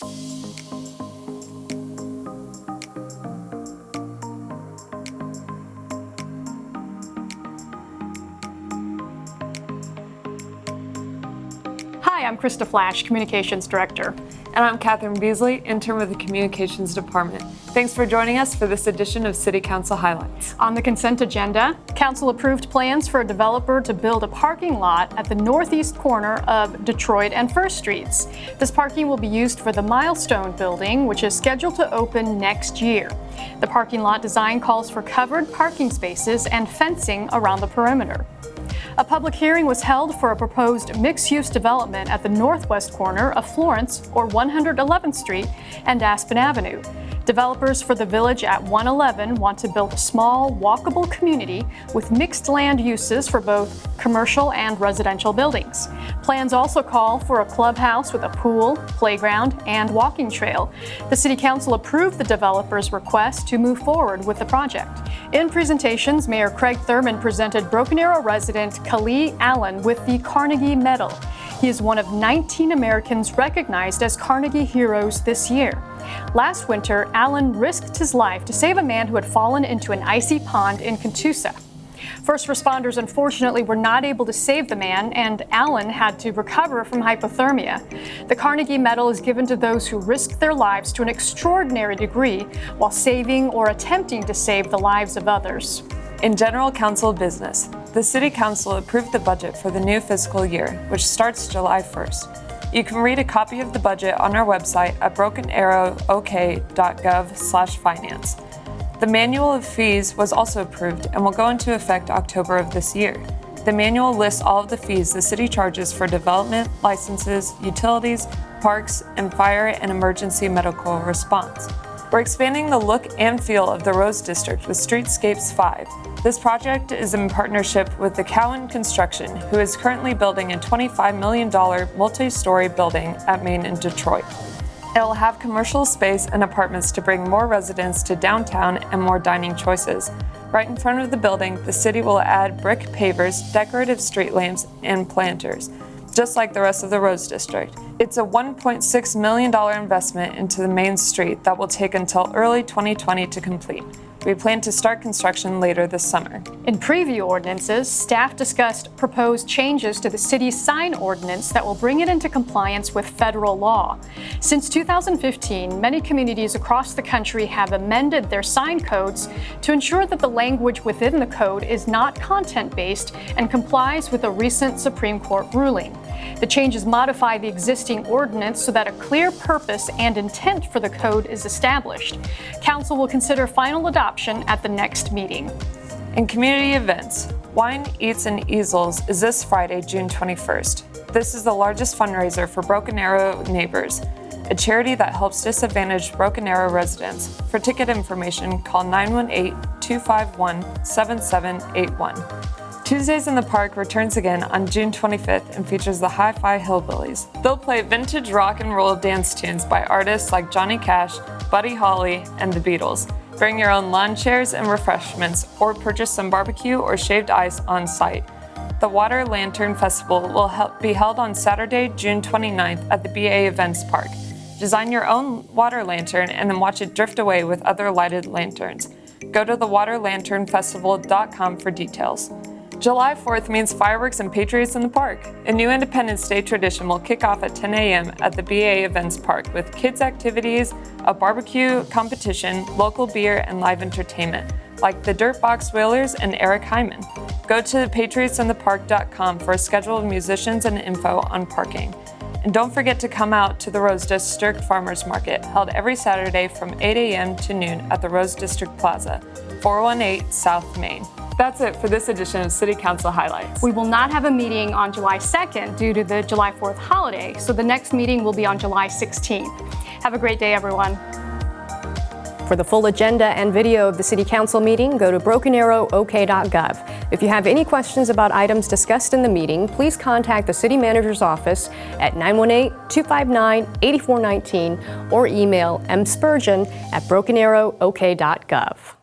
Hi, I'm Krista Flash, Communications Director. And I'm Catherine Beasley, intern with the Communications Department. Thanks for joining us for this edition of City Council Highlights. On the consent agenda, Council approved plans for a developer to build a parking lot at the northeast corner of Detroit and First Streets. This parking will be used for the Milestone building, which is scheduled to open next year. The parking lot design calls for covered parking spaces and fencing around the perimeter. A public hearing was held for a proposed mixed-use development at the northwest corner of Florence or 111th Street and Aspen Avenue. Developers for the Village at 111 want to build a small, walkable community with mixed land uses for both commercial and residential buildings. Plans also call for a clubhouse with a pool, playground, and walking trail. The City Council approved the developer's request to move forward with the project. In presentations, Mayor Craig Thurman presented Broken Arrow resident Khalil Allen with the Carnegie Medal. He is one of 19 Americans recognized as Carnegie Heroes this year. Last winter, Allen risked his life to save a man who had fallen into an icy pond in Catoosa. First responders unfortunately were not able to save the man, and Allen had to recover from hypothermia. The Carnegie Medal is given to those who risk their lives to an extraordinary degree while saving or attempting to save the lives of others. In general council business, the City Council approved the budget for the new fiscal year, which starts July 1st. You can read a copy of the budget on our website at brokenarrowok.gov/finance. The manual of fees was also approved and will go into effect October of this year. The manual lists all of the fees the city charges for development, licenses, utilities, parks, and fire and emergency medical response. We're expanding the look and feel of the Rose District with Streetscapes 5. This project is in partnership with the Cowan Construction, who is currently building a $25 million multi-story building at Main in Detroit. It'll have commercial space and apartments to bring more residents to downtown and more dining choices. Right in front of the building, the city will add brick pavers, decorative street lamps, and planters, just like the rest of the Rose District. It's a $1.6 million investment into the main street that will take until early 2020 to complete. We plan to start construction later this summer. In preview ordinances, staff discussed proposed changes to the city's sign ordinance that will bring it into compliance with federal law. Since 2015, many communities across the country have amended their sign codes to ensure that the language within the code is not content-based and complies with a recent Supreme Court ruling. The changes modify the existing ordinance so that a clear purpose and intent for the code is established. Council will consider final adoption at the next meeting. In community events, Wine, Eats, and Easels is this Friday, June 21st. This is the largest fundraiser for Broken Arrow Neighbors, a charity that helps disadvantaged Broken Arrow residents. For ticket information, call 918-251-7781. Tuesdays in the Park returns again on June 25th and features the Hi-Fi Hillbillies. They'll play vintage rock and roll dance tunes by artists like Johnny Cash, Buddy Holly, and the Beatles. Bring your own lawn chairs and refreshments, or purchase some barbecue or shaved ice on site. The Water Lantern Festival will be held on Saturday, June 29th at the BA Events Park. Design your own water lantern and then watch it drift away with other lighted lanterns. Go to thewaterlanternfestival.com for details. July 4th means fireworks and Patriots in the Park. A new Independence Day tradition will kick off at 10 a.m. at the BA Events Park with kids' activities, a barbecue competition, local beer, and live entertainment, like the Dirtbox Whalers and Eric Hyman. Go to patriotsinthepark.com for a schedule of musicians and info on parking. And don't forget to come out to the Rose District Farmers Market, held every Saturday from 8 a.m. to noon at the Rose District Plaza, 418 South Main. That's it for this edition of City Council Highlights. We will not have a meeting on July 2nd due to the July 4th holiday, so the next meeting will be on July 16th. Have a great day, everyone. For the full agenda and video of the City Council meeting, go to brokenarrowok.gov. If you have any questions about items discussed in the meeting, please contact the City Manager's Office at 918-259-8419 or email mspurgeon@brokenarrowok.gov.